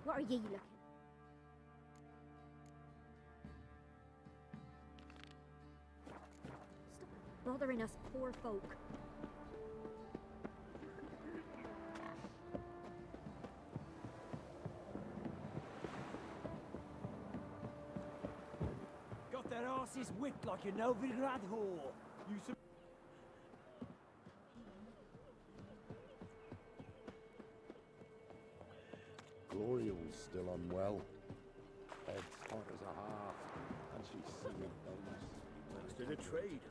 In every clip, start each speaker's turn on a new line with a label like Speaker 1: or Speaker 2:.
Speaker 1: What are ye looking? Stop bothering us poor folk.
Speaker 2: Got their asses whipped like a Novigrad whore. You some...
Speaker 3: Gloria was still unwell. Head's hot as a half, and she's seeing those.
Speaker 2: Mastered a trade.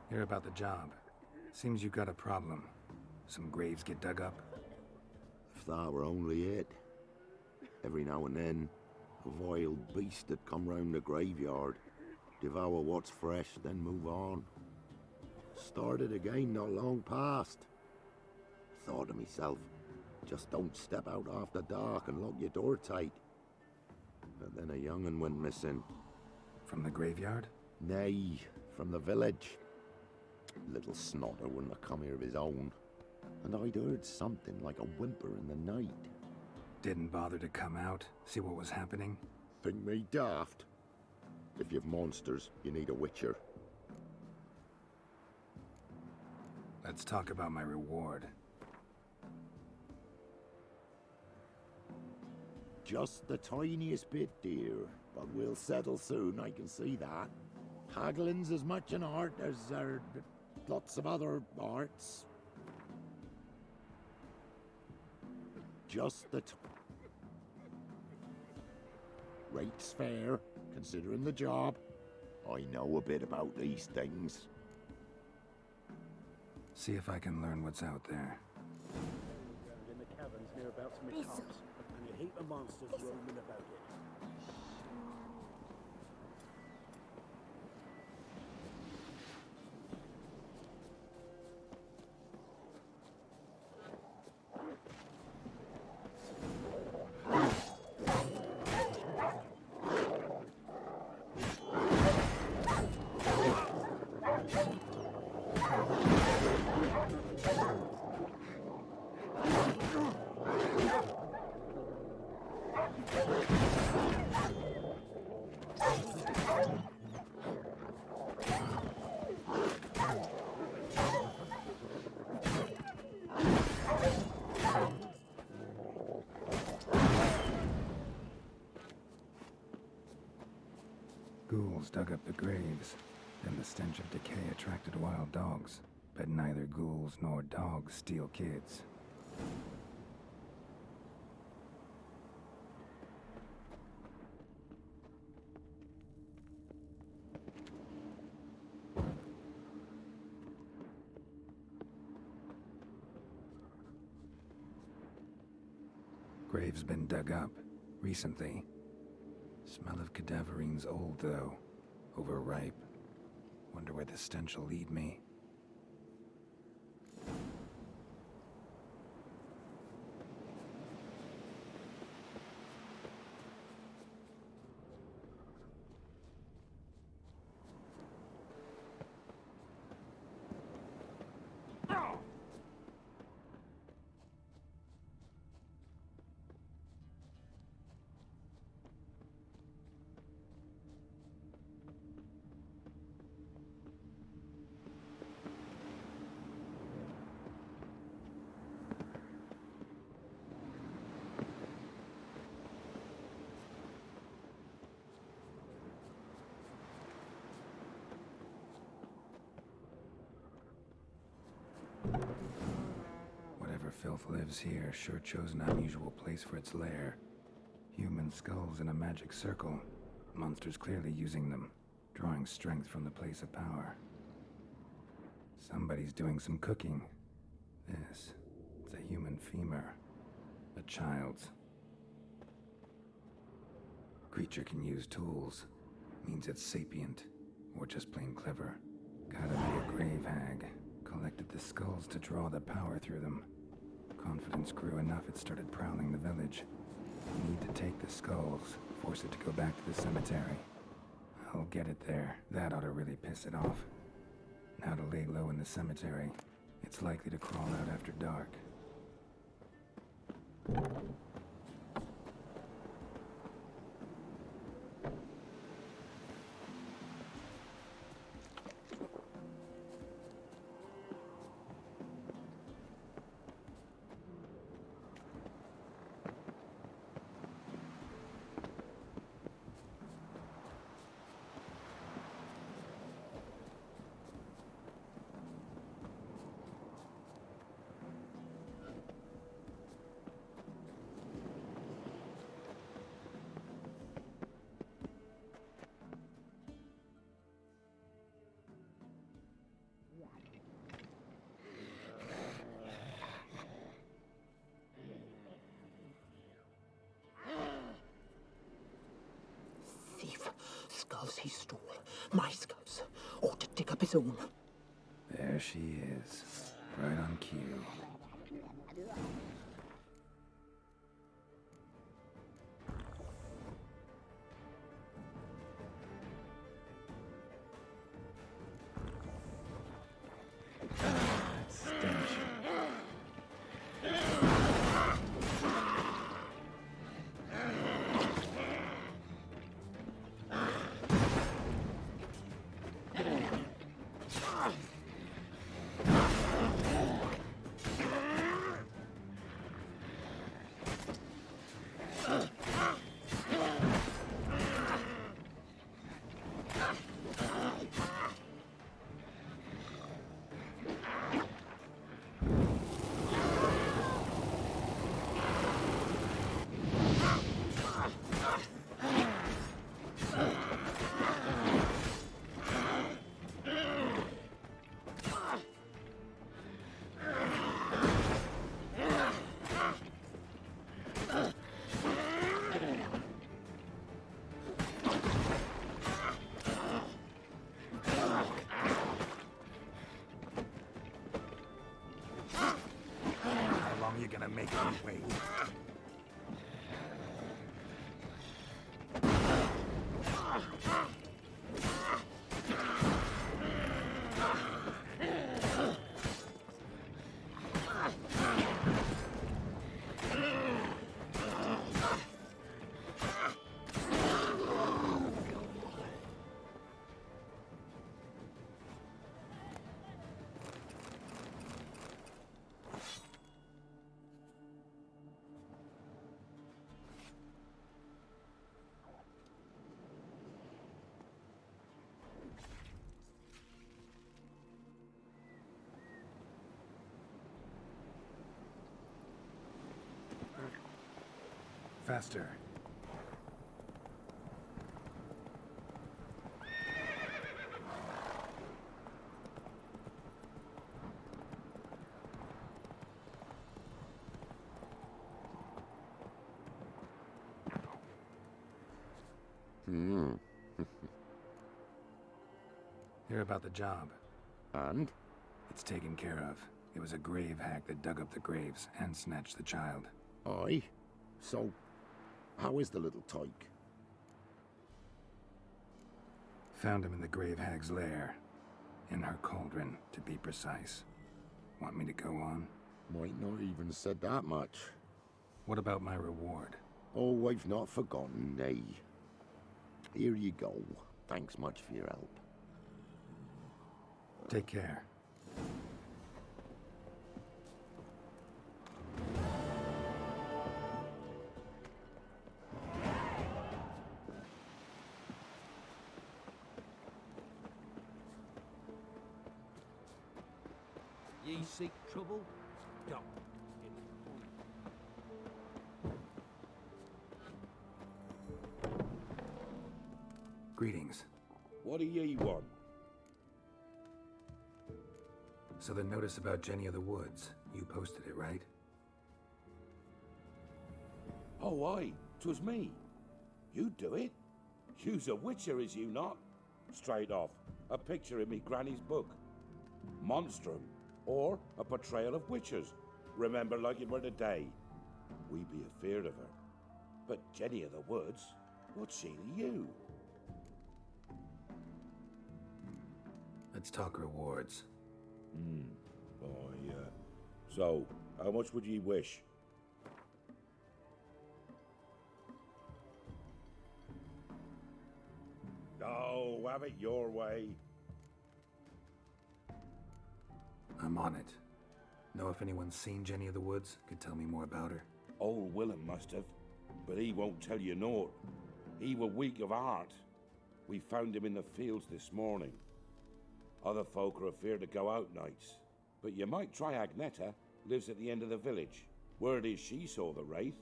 Speaker 4: Hear about the job. Seems you got a problem. Some graves get dug up.
Speaker 3: If that were only it. Every now and then, a vile beast would come round the graveyard, devour what's fresh, then move on. Started again not long past. Thought to myself, just don't step out after dark and lock your door tight. But then a young'un went missing.
Speaker 4: From the graveyard?
Speaker 3: Nay, from the village. Little snotter wouldn't have come here of his own. And I'd heard something like a whimper in the night.
Speaker 4: Didn't bother to come out, see what was happening?
Speaker 3: Think me daft? If you've monsters, you need a witcher.
Speaker 4: Let's talk about my reward.
Speaker 3: Just the tiniest bit, dear. But we'll settle soon, I can see that. Haggling's as much an art as lots of other arts. Just the rate's fair, considering the job. I know a bit about these things.
Speaker 4: See if I can learn what's out there.
Speaker 2: In the caverns near about some cars, and a heap of monsters roaming about it.
Speaker 4: Ghouls dug up the graves. Then the stench of decay attracted wild dogs. But neither ghouls nor dogs steal kids. Grave's been dug up recently. Smell of cadaverine's old, though. Overripe. Wonder where the stench will lead me. Whatever filth lives here sure chose an unusual place for its lair. Human skulls in a magic circle. Monsters clearly using them, drawing strength from the place of power. Somebody's doing some cooking. It's a human femur. A child's. Creature can use tools. Means it's sapient, or just plain clever. Gotta be a grave hag. Collected the skulls to draw the power through them. Confidence grew enough it started prowling the village. Need to take the skulls, force it to go back to the cemetery. I'll get it there. That ought to really piss it off. Now to lay low in the cemetery. It's likely to crawl out after dark.
Speaker 5: Thief. Skulls he stole. My skulls. Ought to dig up his own.
Speaker 4: There she is. Right on cue. Stench.
Speaker 6: You're gonna make me wait.
Speaker 4: Faster. Hear about the job.
Speaker 3: And?
Speaker 4: It's taken care of. It was a grave hack that dug up the graves and snatched the child.
Speaker 3: Aye. So, how is the little tyke?
Speaker 4: Found him in the grave hag's lair. In her cauldron, to be precise. Want me to go on?
Speaker 3: Might not even said that much.
Speaker 4: What about my reward?
Speaker 3: Oh, I've not forgotten, nay. Here you go. Thanks much for your help.
Speaker 4: Take care.
Speaker 2: Ye seek trouble? Don't.
Speaker 4: Greetings.
Speaker 3: What do ye want?
Speaker 4: So the notice about Jenny of the Woods, you posted it, right?
Speaker 7: Oh, aye, 'twas me. You do it? You's a witcher, is you not? Straight off, a picture in me granny's book. Monstrum, or a portrayal of witches. Remember like it were the day. We be afeard of her. But Jenny of the Woods, what's she to you?
Speaker 4: Let's talk rewards.
Speaker 7: So, how much would ye wish? have it your way.
Speaker 4: I'm on it. Know if anyone's seen Jenny of the Woods? Could tell me more about her.
Speaker 7: Old Willem must have, but he won't tell you naught. He were weak of heart. We found him in the fields this morning. Other folk are afeard to go out nights. But you might try Agneta, lives at the end of the village. Word is she saw the wraith.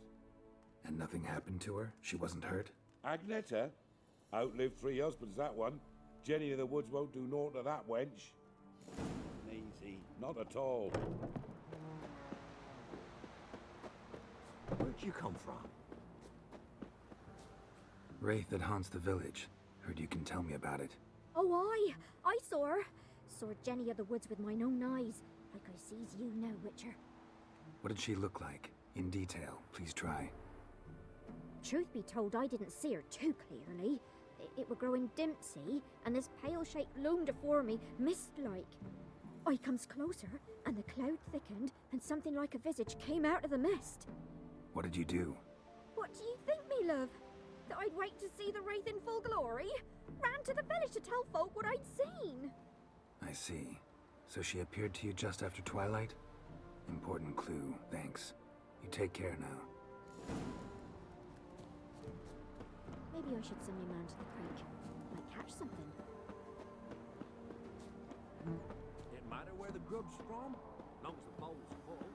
Speaker 4: And nothing happened to her? She wasn't hurt?
Speaker 7: Agneta? Outlived 3 husbands, that one. Jenny of the Woods won't do naught to that wench. Easy, not at all.
Speaker 5: Where'd you come from?
Speaker 4: Wraith that haunts the village. Heard you can tell me about it.
Speaker 1: Oh, I saw her. Saw Jenny of the Woods with mine own eyes, like I sees you now, Witcher.
Speaker 4: What did she look like? In detail, please try.
Speaker 1: Truth be told, I didn't see her too clearly. It were growing dim, see, and this pale shape loomed afore me, mist-like. I comes closer, and the cloud thickened, and something like a visage came out of the mist.
Speaker 4: What did you do?
Speaker 1: What do you think, me love? That I'd wait to see the wraith in full glory? Ran to the village to tell folk what I'd seen.
Speaker 4: I see. So she appeared to you just after twilight? Important clue, thanks. You take care now.
Speaker 1: Maybe I should send my man to the creek. Might catch something.
Speaker 2: It matter where the grub's from? Long as the bowl's full.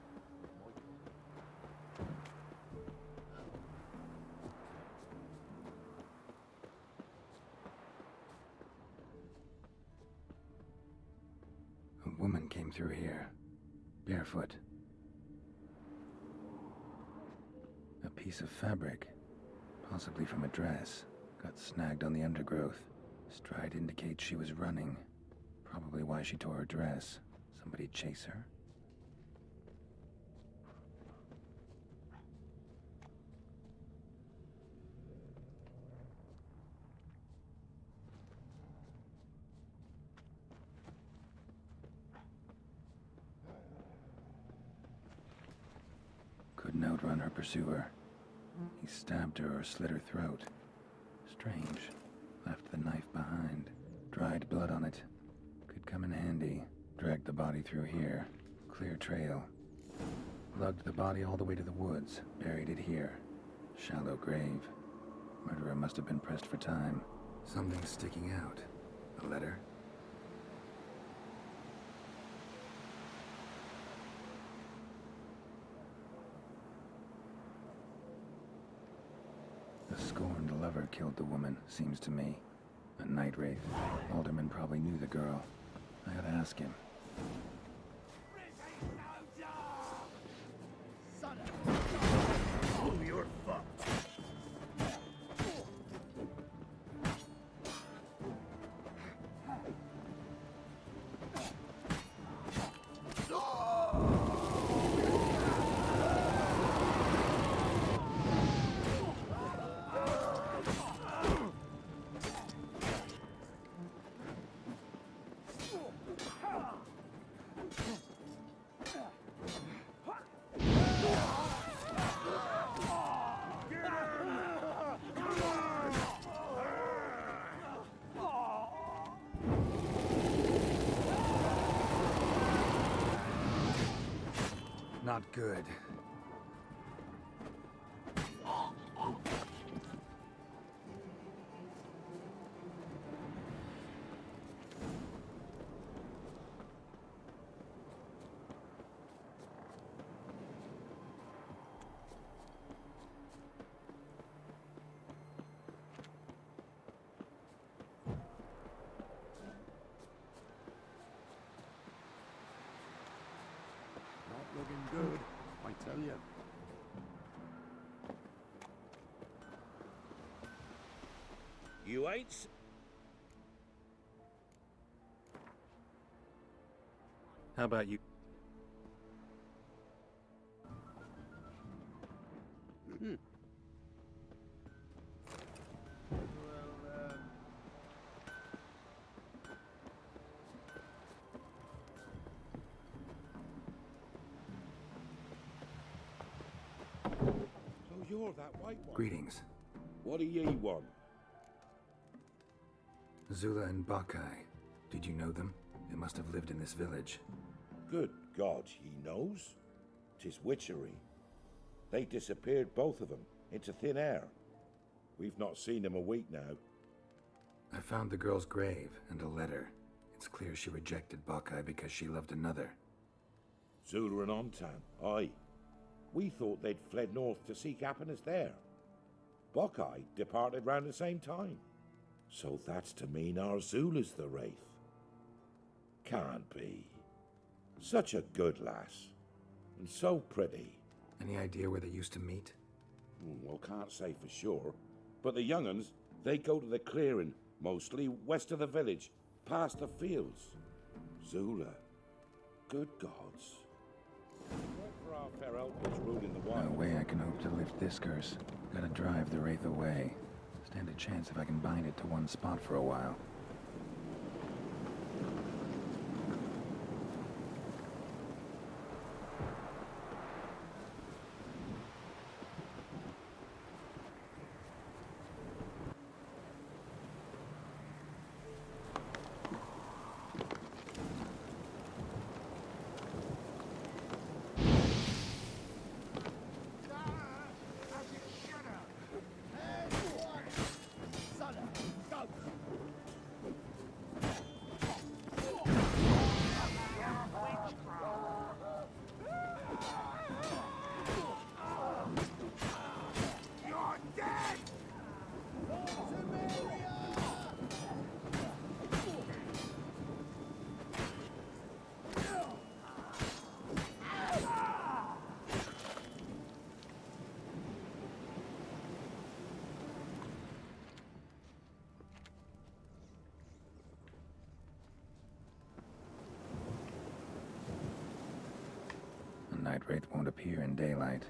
Speaker 4: A woman came through here, barefoot. A piece of fabric, possibly from a dress, got snagged on the undergrowth. Stride indicates she was running. Probably why she tore her dress. Somebody chase her? Couldn't outrun her pursuer. He stabbed her or slit her throat. Strange. Left the knife behind. Dried blood on it. Could come in handy. Dragged the body through here. Clear trail. Lugged the body all the way to the woods. Buried it here. Shallow grave. Murderer must have been pressed for time. Something sticking out. A letter? The scorned lover killed the woman, seems to me. A night wraith. Alderman probably knew the girl. I gotta ask him.
Speaker 2: Oh, you're fucked.
Speaker 4: Not good.
Speaker 2: Not looking good, I tell you.
Speaker 7: You ain't...
Speaker 4: How about you?
Speaker 7: So you're that white one.
Speaker 4: Greetings.
Speaker 7: What do ye want?
Speaker 4: Zula and Bakai. Did you know them? They must have lived in this village.
Speaker 7: Good God, he knows? 'Tis witchery. They disappeared, both of them, into thin air. We've not seen them a week now.
Speaker 4: I found the girl's grave and a letter. It's clear she rejected Bakai because she loved another.
Speaker 7: Zula and Ontan, aye. We thought they'd fled north to seek happiness there. Buckeye departed round the same time. So that's to mean our Zula's the wraith. Can't be. Such a good lass. And so pretty.
Speaker 4: Any idea where they used to meet?
Speaker 7: Well, can't say for sure. But the young'uns, they go to the clearing, mostly west of the village, past the fields. Zula. Good gods. What for our fair elders ruling the
Speaker 4: No
Speaker 7: wild?
Speaker 4: way I can hope to lift this curse. Gotta drive the wraith away. Stand a chance if I can bind it to one spot for a while. The night wraith won't appear in daylight.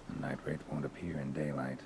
Speaker 4: The night wraith won't appear in daylight.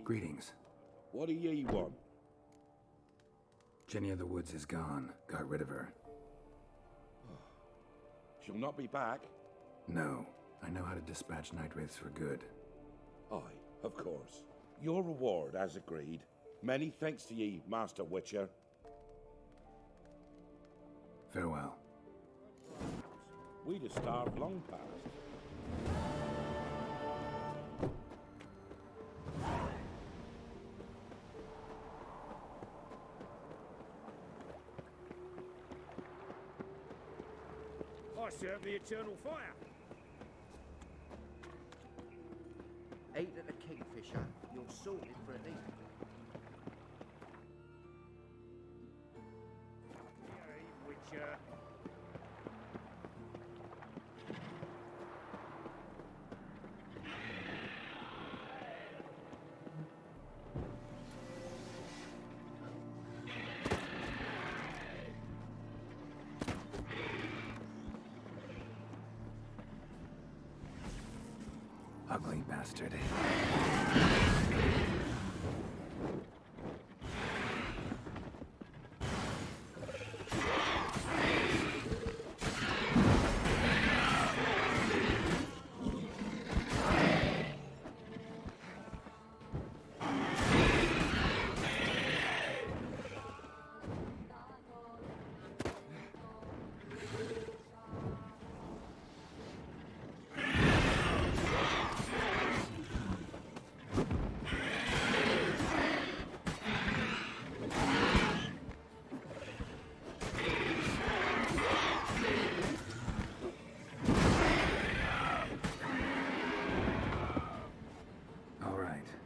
Speaker 4: Greetings.
Speaker 7: What do ye want?
Speaker 4: Jenny of the Woods is gone. Got rid of her.
Speaker 7: She'll not be back.
Speaker 4: No. I know how to dispatch night wraiths for good.
Speaker 7: Aye, of course. Your reward, as agreed. Many thanks to ye, Master Witcher.
Speaker 4: Farewell.
Speaker 7: We'd have starved long past.
Speaker 2: I serve the eternal fire.
Speaker 8: 8 at the Kingfisher. You're sorted for an evening.
Speaker 2: Yea, Witcher.
Speaker 4: Ugly bastard.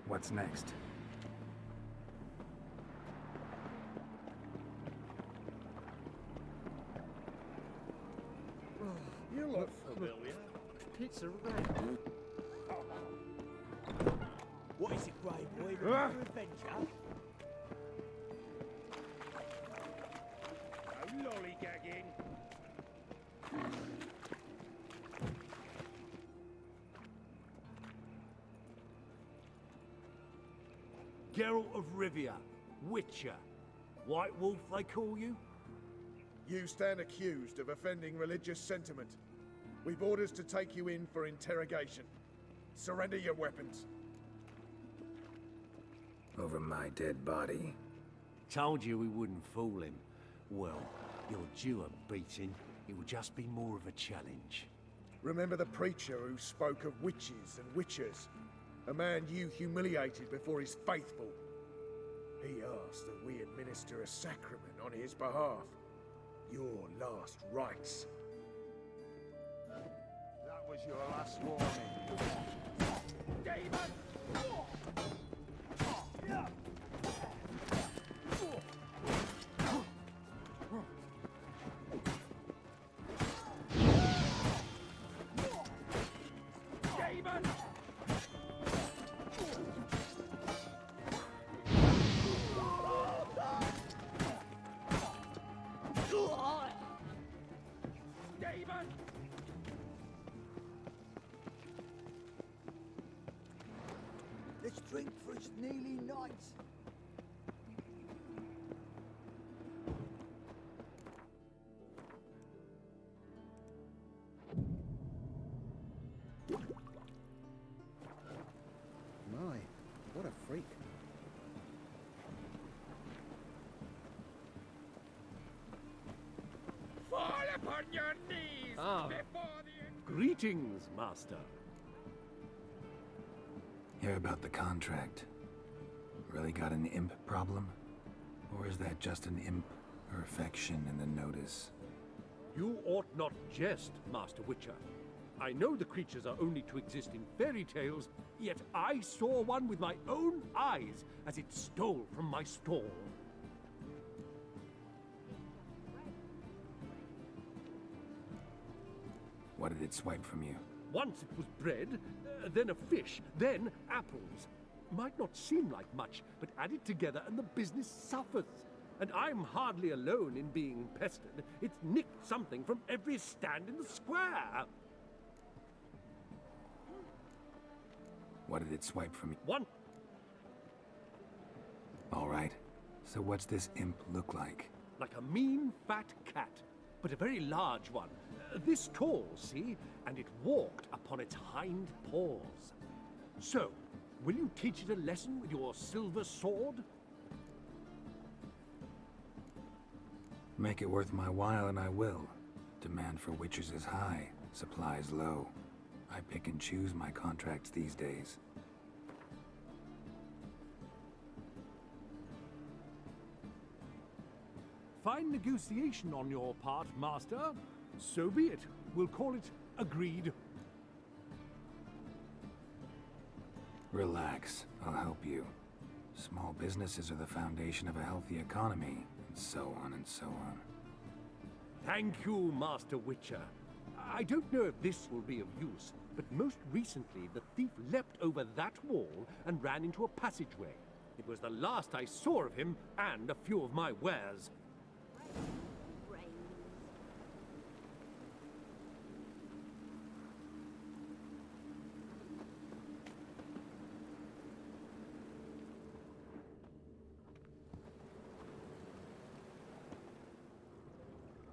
Speaker 4: What's next?
Speaker 2: You look familiar.
Speaker 8: It's a rat.
Speaker 2: What is it, Grey Boy? Ready for adventure? No lollygagging.
Speaker 9: Geralt of Rivia, Witcher. White Wolf, they call you?
Speaker 10: You stand accused of offending religious sentiment. We've orders to take you in for interrogation. Surrender your weapons.
Speaker 4: Over my dead body.
Speaker 9: Told you we wouldn't fool him. Well, you're due a beating. It will just be more of a challenge.
Speaker 10: Remember the preacher who spoke of witches and witchers? A man you humiliated before his faithful. He asked that we administer a sacrament on his behalf. Your last rites.
Speaker 6: That was your last warning.
Speaker 2: Demon!
Speaker 8: Let's drink for it's nearly night.
Speaker 2: My, what a freak. Fall upon your knees before the...
Speaker 9: Greetings, Master.
Speaker 4: Hear about the contract. Really got an imp problem? Or is that just an imp perfection in the notice?
Speaker 9: You ought not jest, Master Witcher. I know the creatures are only to exist in fairy tales, yet I saw one with my own eyes as it stole from my stall.
Speaker 4: What did it swipe from you?
Speaker 9: Once it was bread, then a fish, then apples. Might not seem like much, but add it together and the business suffers. And I'm hardly alone in being pestered. It's nicked something from every stand in the square.
Speaker 4: What did it swipe from you?
Speaker 9: One.
Speaker 4: All right. So what's this imp look like?
Speaker 9: Like a mean, fat cat, but a very large one. This tall, see? And it walked upon its hind paws. So, will you teach it a lesson with your silver sword?
Speaker 4: Make it worth my while and I will. Demand for witches is high, supplies low. I pick and choose my contracts these days.
Speaker 9: Fine negotiation on your part, Master. So be it. We'll call it agreed.
Speaker 4: Relax, I'll help you. Small businesses are the foundation of a healthy economy, and so on and so on.
Speaker 9: Thank you, Master Witcher. I don't know if this will be of use, but most recently the thief leapt over that wall and ran into a passageway. It was the last I saw of him and a few of my wares.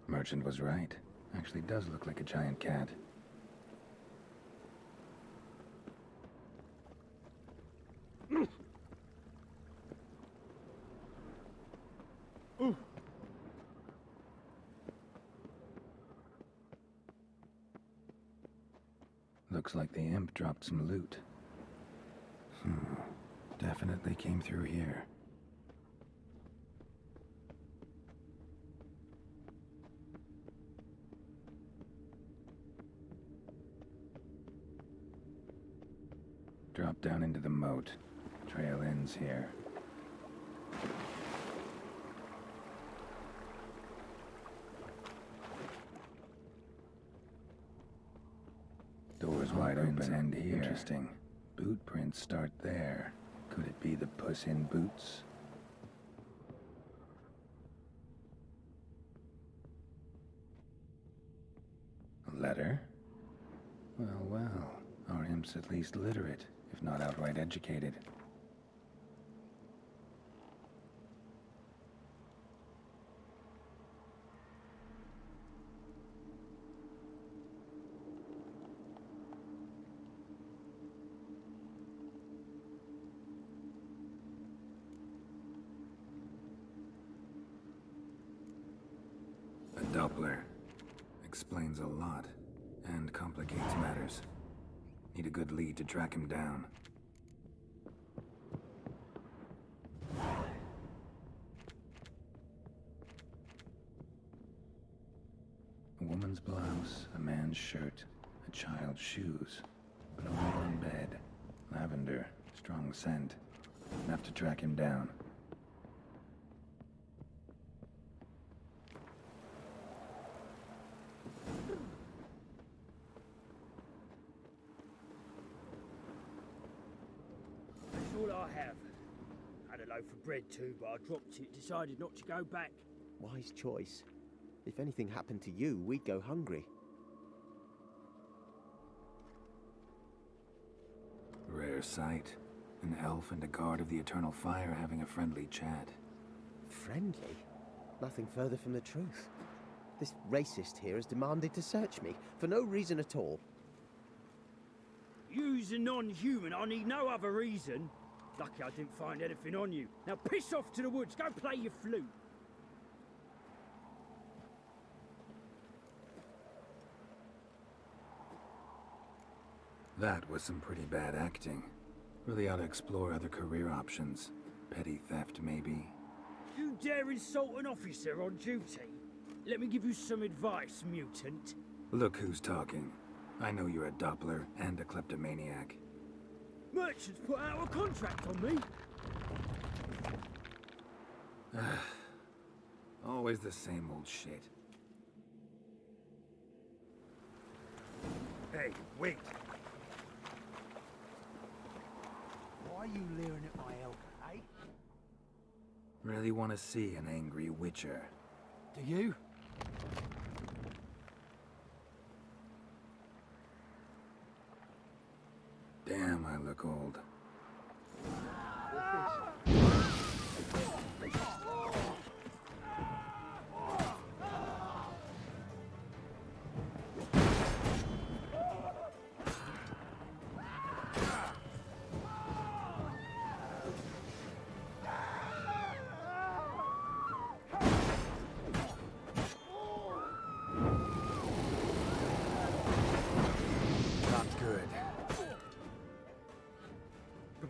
Speaker 4: Merchant was right. Actually does look like a giant cat. Looks like the imp dropped some loot. Definitely came through here. Drop down into the moat. Trail ends here. Doors wide open and here. Interesting. Boot prints start there. Could it be the Puss in Boots? A letter? Well, well. Our imp's at least literate, if not outright educated. A Doppler. Explains a lot, and complicates matters. Need a good lead to track him down. A woman's blouse, a man's shirt, a child's shoes, but only one bed. Lavender, strong scent. Enough to track him down.
Speaker 2: That's all I have. Had a loaf of bread too, but I dropped it, decided not to go back.
Speaker 5: Wise choice. If anything happened to you, we'd go hungry.
Speaker 4: Rare sight. An elf and a guard of the Eternal Fire having a friendly chat.
Speaker 5: Friendly? Nothing further from the truth. This racist here has demanded to search me, for no reason at all.
Speaker 2: You's a non-human, I need no other reason. Lucky I didn't find anything on you. Now piss off to the woods, go play your flute.
Speaker 4: That was some pretty bad acting. Really ought to explore other career options. Petty theft, maybe.
Speaker 2: You dare insult an officer on duty? Let me give you some advice, mutant.
Speaker 4: Look who's talking. I know you're a Doppler and a kleptomaniac.
Speaker 2: Merchants put out a contract on me.
Speaker 4: Always the same old shit.
Speaker 6: Hey, wait. Why are you leering at my elder, eh?
Speaker 4: Really want to see an angry witcher.
Speaker 6: Do you?
Speaker 4: Damn, I look old.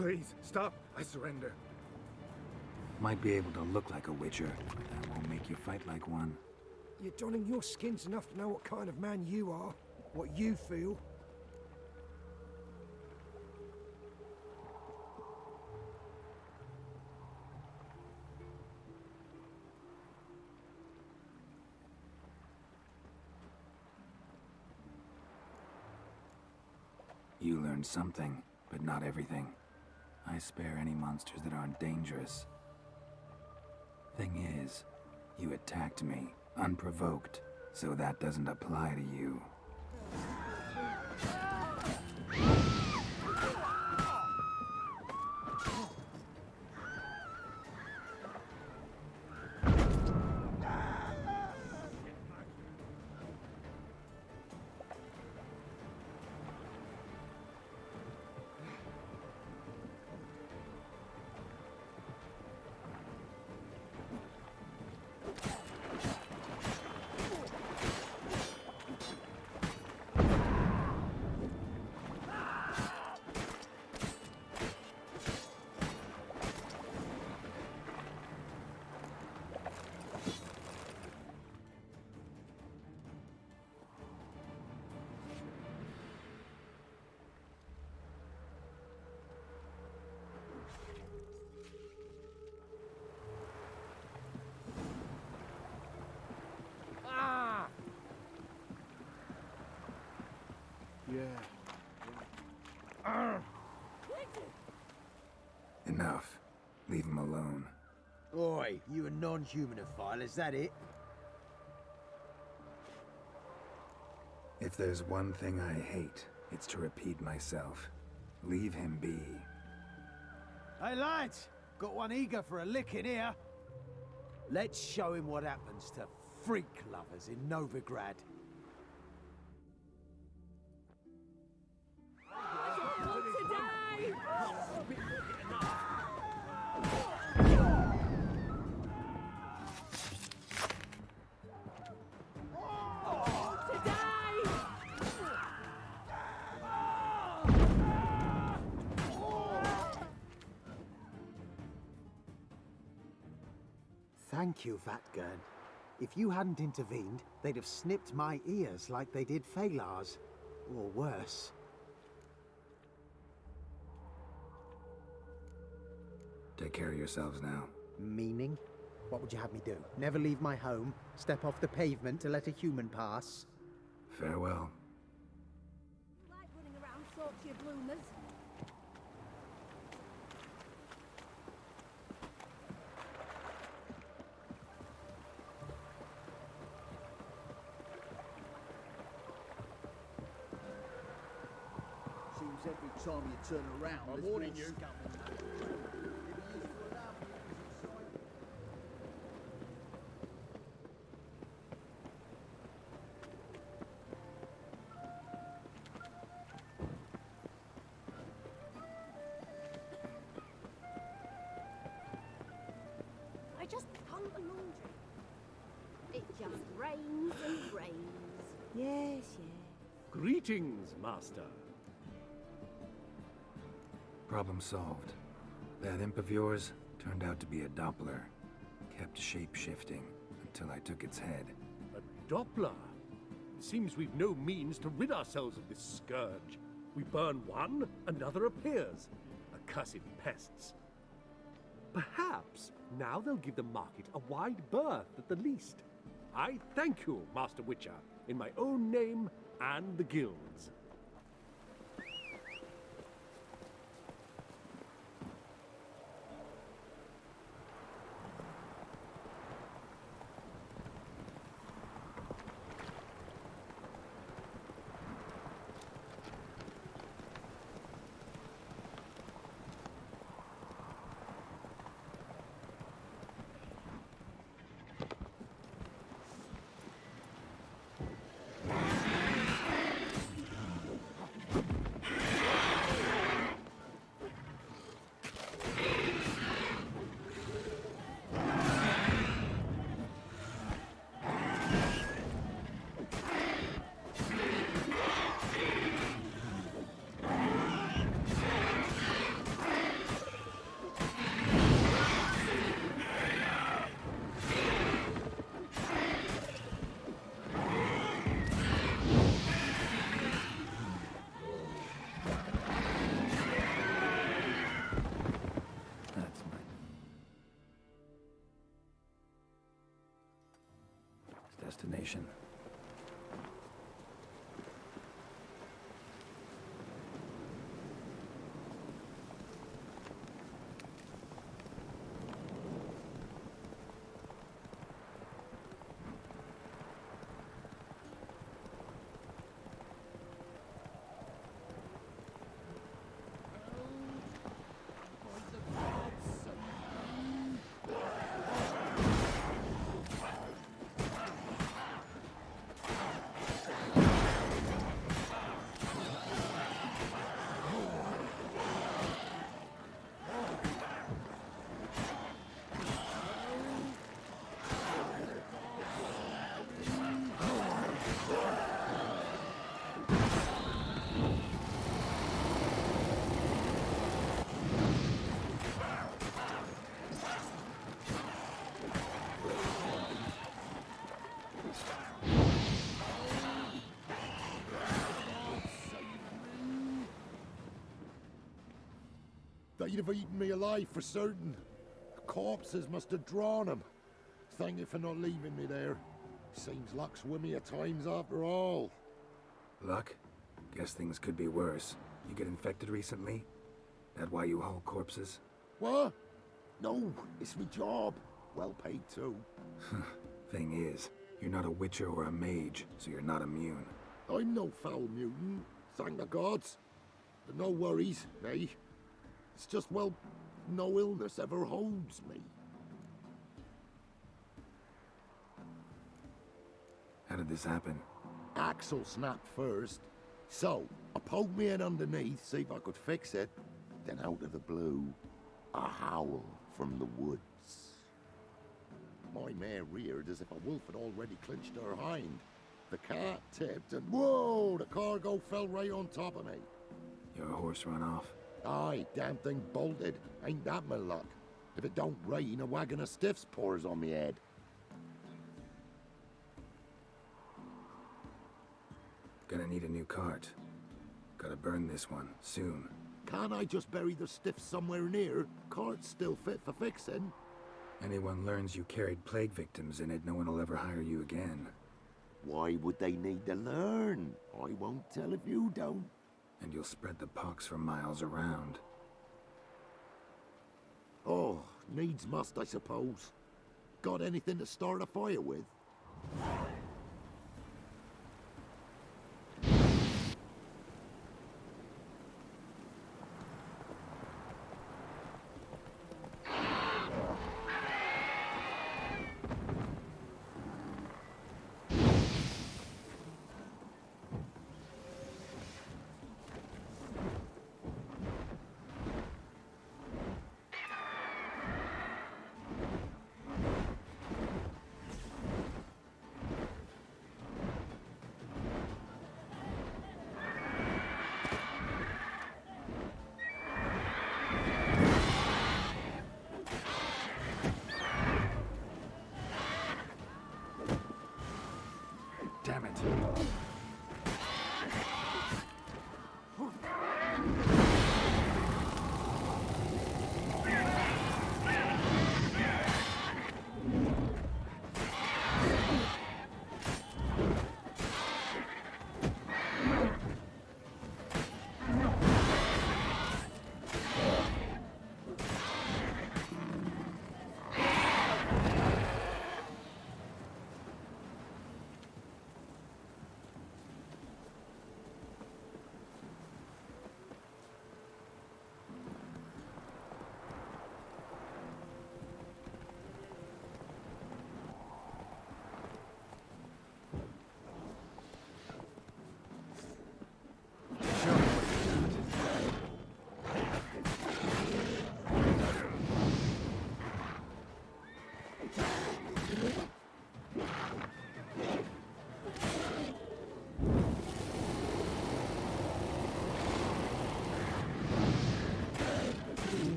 Speaker 10: Please, stop. I surrender.
Speaker 4: Might be able to look like a witcher, but that won't make you fight like one.
Speaker 6: You're donning your skins enough to know what kind of man you are, what you feel.
Speaker 4: You learned something, but not everything. I spare any monsters that aren't dangerous. Thing is, you attacked me, unprovoked, so that doesn't apply to you. Enough. Leave him alone.
Speaker 8: Oi, you a non-humanophile, is that it?
Speaker 4: If there's one thing I hate, it's to repeat myself. Leave him be.
Speaker 8: Hey lads, got one eager for a lick in here. Let's show him what happens to freak lovers in Novigrad.
Speaker 5: Thank you, Vatgern. If you hadn't intervened, they'd have snipped my ears like they did Phalar's. Or worse.
Speaker 4: Take care of yourselves now.
Speaker 5: Meaning? What would you have me do? Never leave my home? Step off the pavement to let a human pass?
Speaker 4: Farewell.
Speaker 1: Like running around sorts your bloomers.
Speaker 6: Seems every time you turn around,
Speaker 10: I'm
Speaker 6: there's
Speaker 10: warning
Speaker 6: more
Speaker 10: you.
Speaker 6: scum on that.
Speaker 1: I just hung the laundry. It just rains and rains. Yes, yes.
Speaker 9: Greetings, Master.
Speaker 4: Problem solved. That imp of yours turned out to be a Doppler. Kept shape-shifting until I took its head.
Speaker 9: A Doppler? Seems we've no means to rid ourselves of this scourge. We burn one, another appears. Accursed pests. Perhaps now they'll give the market a wide berth at the least. I thank you, Master Witcher, in my own name and the guild's.
Speaker 4: information.
Speaker 3: They'd have eaten me alive for certain. Corpses must have drawn them. Thank you for not leaving me there. Seems luck's with me at times after all.
Speaker 4: Luck? Guess things could be worse. You get infected recently? That why you haul corpses?
Speaker 3: What? No, it's my job. Well paid too.
Speaker 4: Thing is, you're not a witcher or a mage, so you're not immune.
Speaker 3: I'm no foul mutant, thank the gods. But no worries, eh? It's just, well, no illness ever holds me.
Speaker 4: How did this happen?
Speaker 3: Axle snapped first. So, I poked me in underneath, see if I could fix it. Then out of the blue, a howl from the woods. My mare reared as if a wolf had already clinched her hind. The cart tipped and whoa, the cargo fell right on top of me.
Speaker 4: Your horse run off?
Speaker 3: Aye, damn thing bolted. Ain't that my luck? If it don't rain, a wagon of stiffs pours on me head.
Speaker 4: Gonna need a new cart. Gotta burn this one, soon.
Speaker 3: Can't I just bury the stiffs somewhere near? Cart's still fit for fixing.
Speaker 4: Anyone learns you carried plague victims in it, no one will ever hire you again.
Speaker 3: Why would they need to learn? I won't tell if you don't.
Speaker 4: And you'll spread the pox for miles around.
Speaker 3: Oh, needs must, I suppose. Got anything to start a fire with?
Speaker 4: Damn it.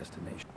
Speaker 4: destination.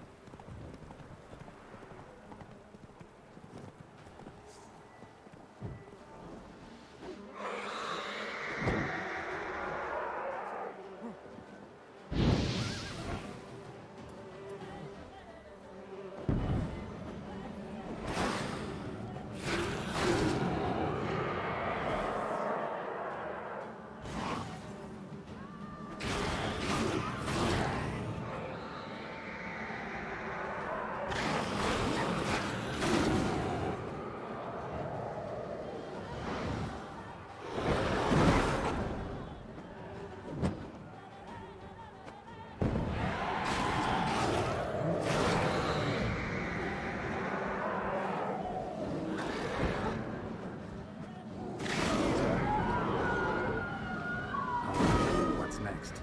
Speaker 4: What's next?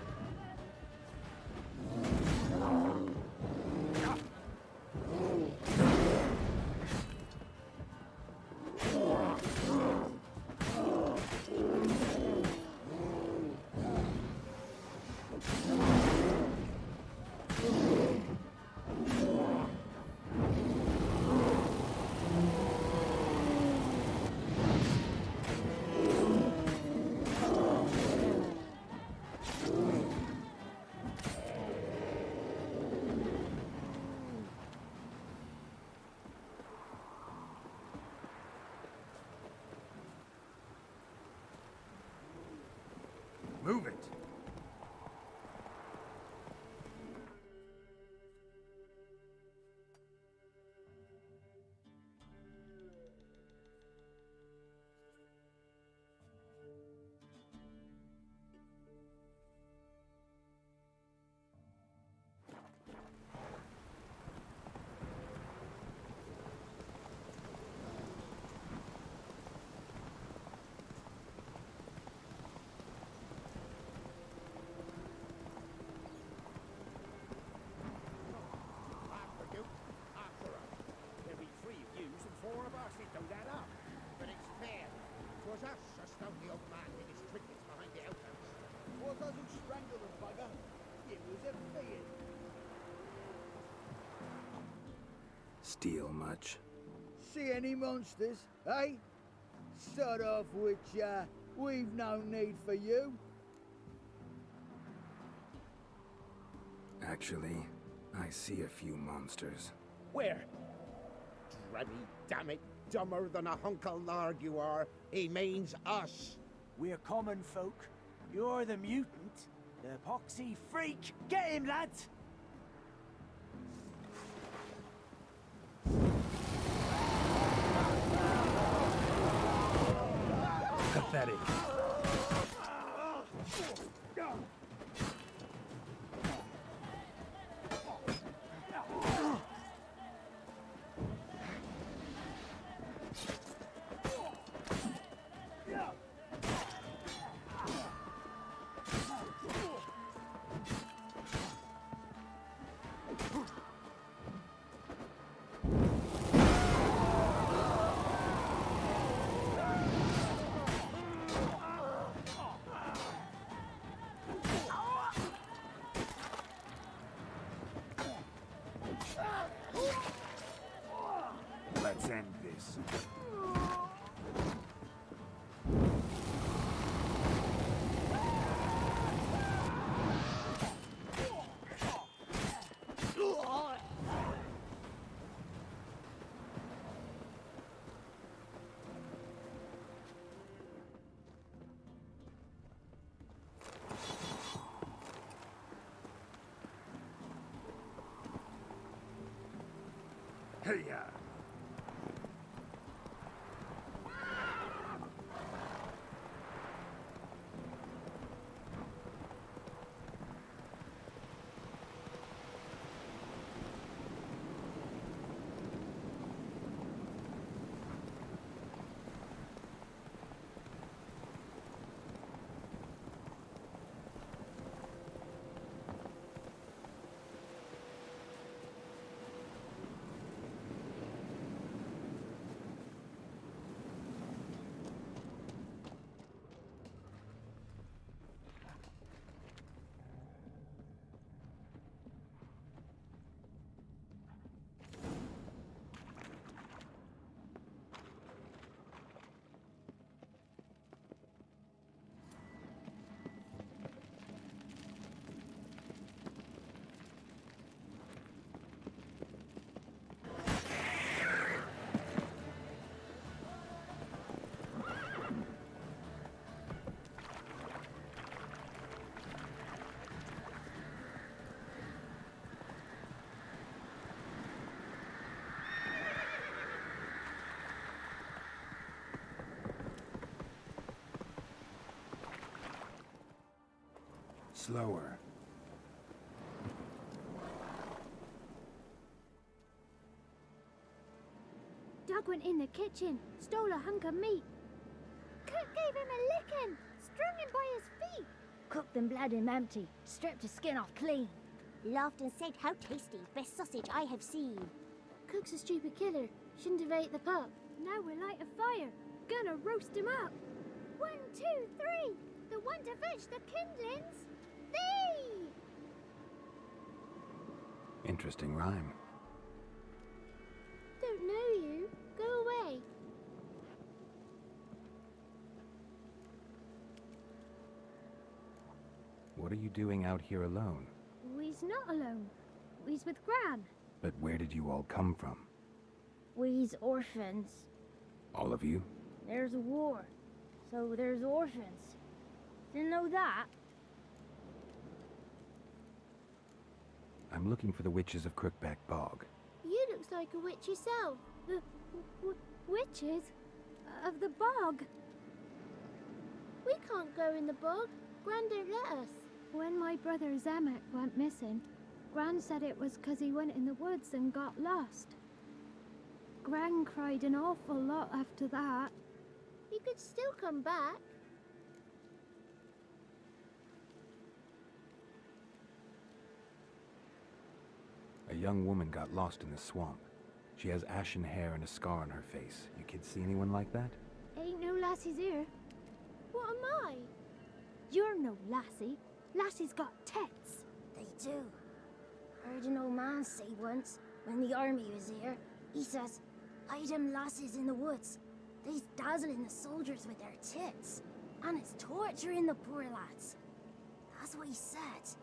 Speaker 10: Move it. Steal much?
Speaker 11: See any monsters, eh? Sort of which, we've no need for you.
Speaker 4: Actually, I see a few monsters.
Speaker 12: Where? Dremmy, damn it, dumber than a hunk of lard you are. He means us.
Speaker 8: We're common folk. You're the mutant, the poxy freak. Get him, lads!
Speaker 9: Pathetic.
Speaker 10: Let's end this. Hey,
Speaker 4: Slower.
Speaker 13: Doug went in the kitchen, stole a hunk of meat. Cook gave him a licking, strung him by his feet.
Speaker 14: Cooked and bled him empty, stripped his skin off clean.
Speaker 15: Laughed and said, "How tasty, best sausage I have seen."
Speaker 13: Cook's a stupid killer, shouldn't have ate the pup. Now we'll light a fire, gonna roast him up. 1, 2, 3, the one to fetch the kindlings. Thee!
Speaker 4: Interesting rhyme.
Speaker 13: Don't know you. Go away.
Speaker 4: What are you doing out here alone?
Speaker 13: We's not alone. We's with Gran.
Speaker 4: But where did you all come from?
Speaker 14: We's orphans.
Speaker 4: All of you?
Speaker 14: There's a war, so there's orphans. Didn't know that?
Speaker 4: I'm looking for the witches of Crookback Bog.
Speaker 13: You looks like a witch yourself. The witches of the bog. We can't go in the bog. Gran don't let us. When my brother Zamek went missing, Gran said it was 'cause he went in the woods and got lost. Gran cried an awful lot after that. He could still come back.
Speaker 4: A young woman got lost in the swamp. She has ashen hair and a scar on her face. You kids see anyone like that?
Speaker 13: Ain't no lassies here. What am I? You're no lassie. Lassie's got tits.
Speaker 14: They do. Heard an old man say once, when the army was here, he says, "Hide them lasses in the woods. They's dazzling the soldiers with their tits. And it's torturing the poor lads." That's what he said.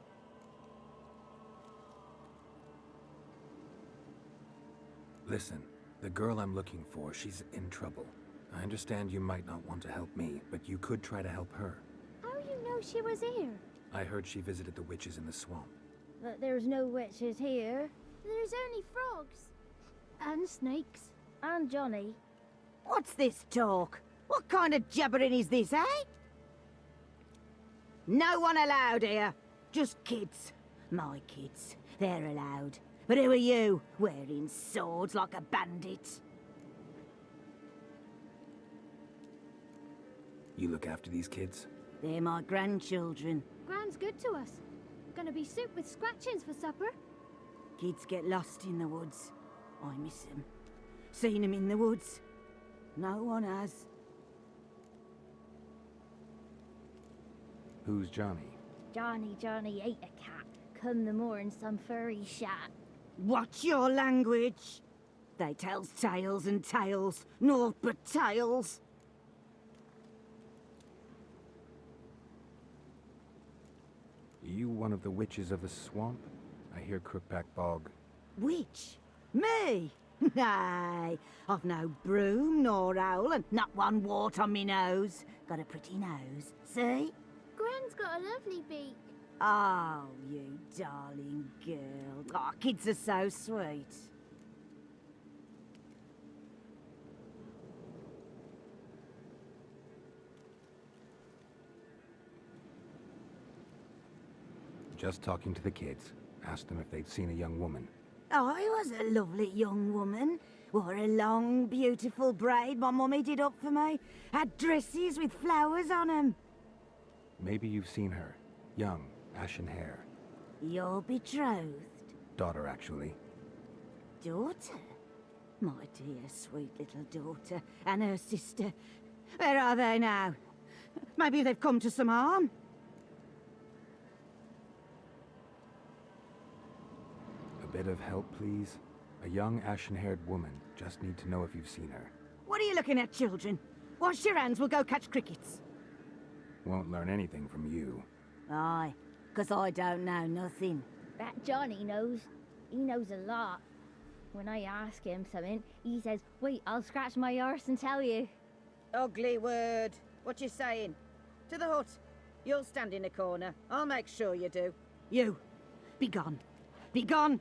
Speaker 4: Listen, the girl I'm looking for, she's in trouble. I understand you might not want to help me, but you could try to help her.
Speaker 13: How you know she was here?
Speaker 4: I heard she visited the witches in the swamp.
Speaker 14: But there's no witches here.
Speaker 13: There's only frogs. And snakes.
Speaker 14: And Johnny.
Speaker 16: What's this talk? What kind of jabbering is this, eh? No one allowed here. Just kids. My kids. They're allowed. But who are you, wearing swords like a bandit?
Speaker 4: You look after these kids?
Speaker 16: They're my grandchildren.
Speaker 13: Gran's good to us. Gonna be soup with scratchings for supper.
Speaker 16: Kids get lost in the woods. I miss them. Seen them in the woods. No one has.
Speaker 4: Who's Johnny?
Speaker 14: Johnny ate a cat. Come the more in some furry shat.
Speaker 16: Watch your language. They tells tales and tales, naught but tales.
Speaker 4: You one of the witches of the swamp? I hear Crookback Bog.
Speaker 16: Witch? Me? Nay, I've no broom nor owl and not one wart on me nose. Got a pretty nose, see?
Speaker 13: Gran's got a lovely beak.
Speaker 16: Oh, you darling girl. Oh, kids are so sweet.
Speaker 4: Just talking to the kids. Asked them if they'd seen a young woman.
Speaker 16: I was a lovely young woman. Wore a long, beautiful braid my mummy did up for me. Had dresses with flowers on 'em.
Speaker 4: Maybe you've seen her. Young, ashen hair.
Speaker 16: Your betrothed?
Speaker 4: Daughter, actually.
Speaker 16: Daughter? My dear, sweet little daughter. And her sister. Where are they now? Maybe they've come to some harm.
Speaker 4: A bit of help, please? A young, ashen-haired woman. Just need to know if you've seen her.
Speaker 16: What are you looking at, children? Wash your hands, we'll go catch crickets.
Speaker 4: Won't learn anything from you.
Speaker 16: Aye, 'cause I don't know nothing.
Speaker 14: That Johnny knows. He knows a lot. When I ask him something, he says, "Wait, I'll scratch my arse and tell you."
Speaker 16: Ugly word. What you saying? To the hut. You'll stand in a corner. I'll make sure you do. You, be gone. Be gone!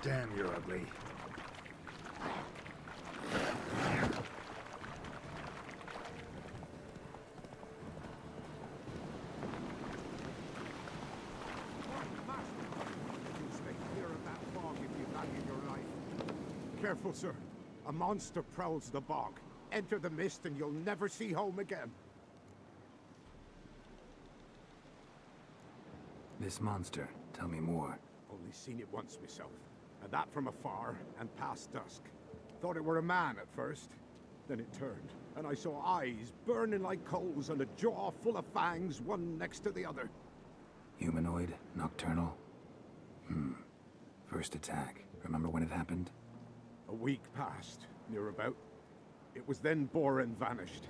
Speaker 4: Damn, you're ugly.
Speaker 12: Careful, sir. A monster prowls the bog. Enter the mist and you'll never see home again.
Speaker 4: This monster, tell me more.
Speaker 12: Only seen it once myself, and that from afar and past dusk. Thought it were a man at first. Then it turned, and I saw eyes burning like coals and a jaw full of fangs, one next to the other.
Speaker 4: Humanoid? Nocturnal? First attack. Remember when it happened?
Speaker 12: A week passed, near about. It was then Boren vanished.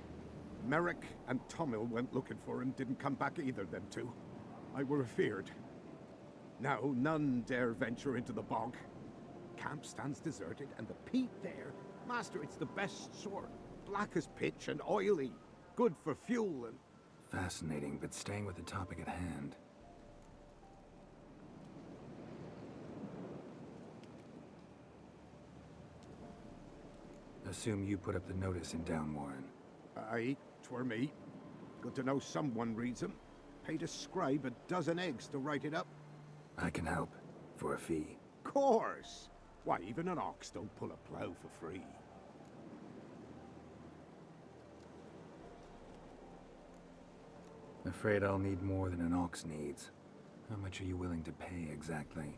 Speaker 12: Merrick and Tomil went looking for him, didn't come back either, them two. I were afeard. Now none dare venture into the bog. Camp stands deserted, and the peat there, master, it's the best sort. Black as pitch and oily. Good for fuel and...
Speaker 4: Fascinating, but staying with the topic at hand. Assume you put up the notice in Downwarren.
Speaker 12: Aye, 'twere me. Good to know someone reads them. Paid a scribe a dozen eggs to write it up.
Speaker 4: I can help. For a fee.
Speaker 12: Course! Why, even an ox don't pull a plough for free.
Speaker 4: Afraid I'll need more than an ox needs. How much are you willing to pay exactly?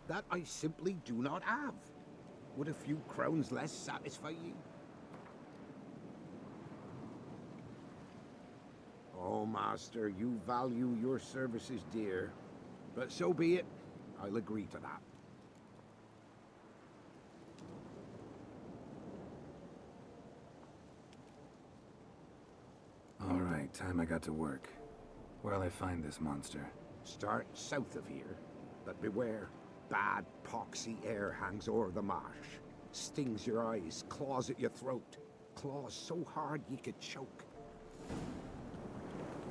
Speaker 12: That I simply do not have. Would a few crowns less satisfy you? Oh, master, you value your services dear. But so be it. I'll agree to that.
Speaker 4: All right, time I got to work. Where'll I find this monster?
Speaker 12: Start south of here, but beware. Bad, poxy air hangs o'er the marsh. Stings your eyes, claws at your throat. Claws so hard ye could choke.